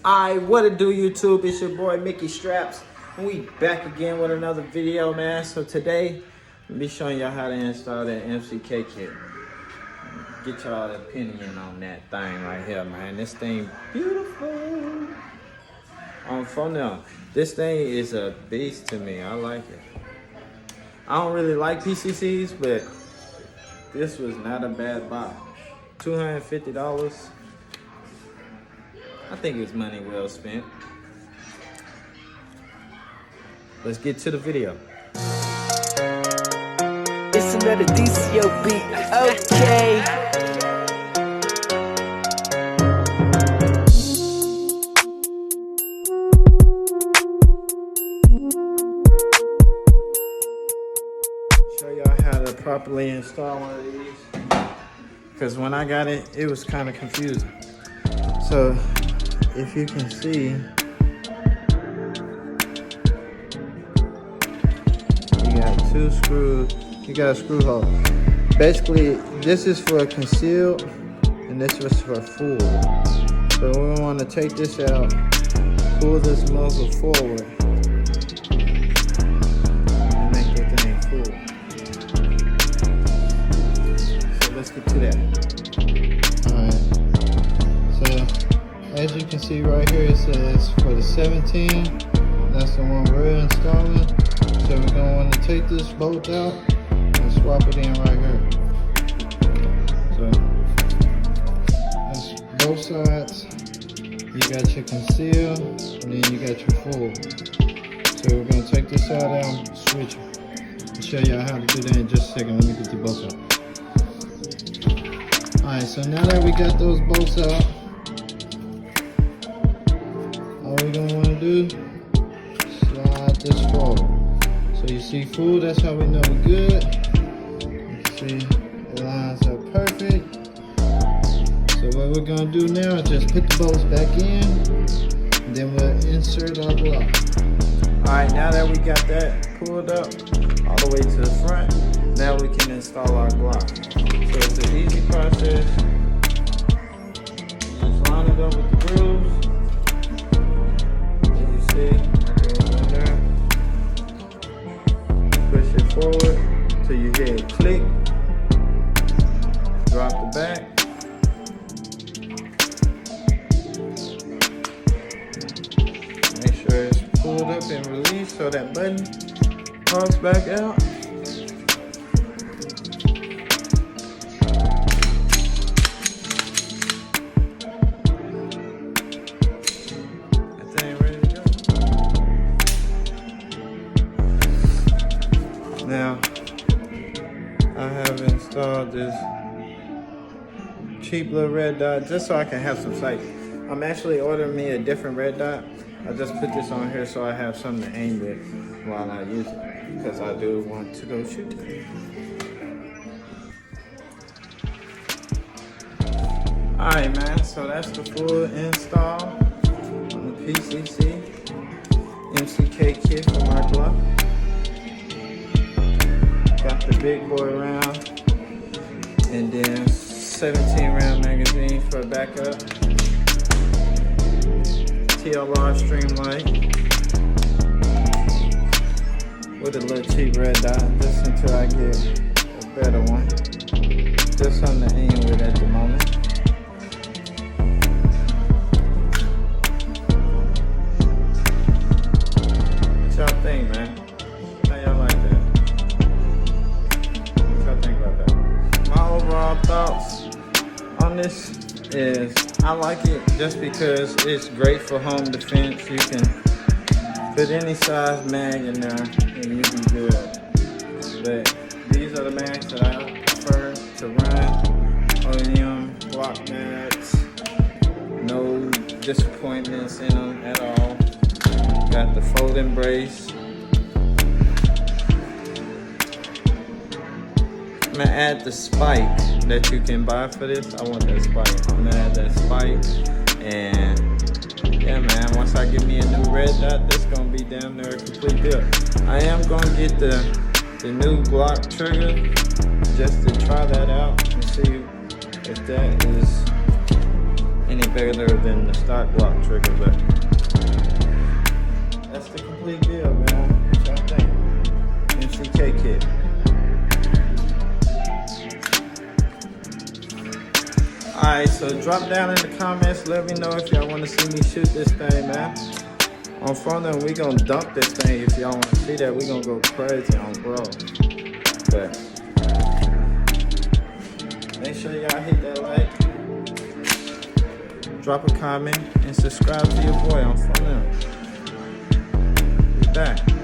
What it do, YouTube? It's your boy Mickey Straps, and we back again with another video, man. So today, I'll be showing y'all how to install that Mck Kit. Get y'all opinion on that thing right here, man. This thing beautiful. For now, this thing is a beast to me. I like it. I don't really like PCCs, but this was not a bad buy. $250. I think it's money well spent. Let's get to the video. It's another DCO beat, okay. Show y'all how to properly install one of these. Because when I got it, it was kind of confusing. So, if you can see, you got two screws, you got a screw hole. Basically, this is for concealed and this was for full. So we want to take this out, pull this muzzle forward, and make the thing full. So let's get to that. Alright, so as you can see right here, it says for the 17, that's the one we're installing. So we're going to want to take this bolt out and swap it in right here. So that's both sides. You got your conceal and then you got your full. So we're going to take this out and switch it. I'll show y'all how to do that in just a second. Let me get the bolts out. Alright, so now that we got those bolts out, all we're going to want to do, slide this forward. So you see full, that's how we know we're good. You can see it lines up perfect. So what we're going to do now is just put the bolts back in, and then we'll insert our Glock. Alright, now that we got that pulled up all the way to the front, now we can install our Glock. So it's an easy process. You just line it up with the grooves. As you see, goes in there. Push it forward till you hear it click. Drop the back. Make sure it's pulled up and released so that button pops back out. Now, I have installed this cheap little red dot just so I can have some sight. I'm actually ordering me a different red dot. I just put this on here so I have something to aim with while I use it, because I do want to go shoot it. Alright, man, so that's the full install on the PCC Mck Kit for my Glock. Got the big boy round, and then 17 round magazine for backup. TLR Streamlight with a little cheap red dot, just until I get a better one. Just something to aim with at the moment. What y'all think, man? How y'all like that? My overall thoughts on this is I like it just because it's great for home defense. You can put any size mag in there and you'll be good. But these are the mags that I prefer to run. OEM Glock mags. No disappointments in them at all. Got the folding brace. I'm gonna add the spike that you can buy for this. I want that spike. I'm gonna add that spike. And yeah, man, once I get me a new red dot, this gonna be damn near a complete build. I am gonna get the new Glock trigger just to try that out and see if that is any better than the stock Glock trigger, but that's the complete build, man. What y'all think? MCK kit. Alright, so drop down in the comments. Let me know if y'all want to see me shoot this thing, man. On phone, then we gonna dump this thing. If y'all want to see that, we gonna go crazy on bro. But make sure y'all hit that like, drop a comment, and subscribe to your boy on phone. Be back.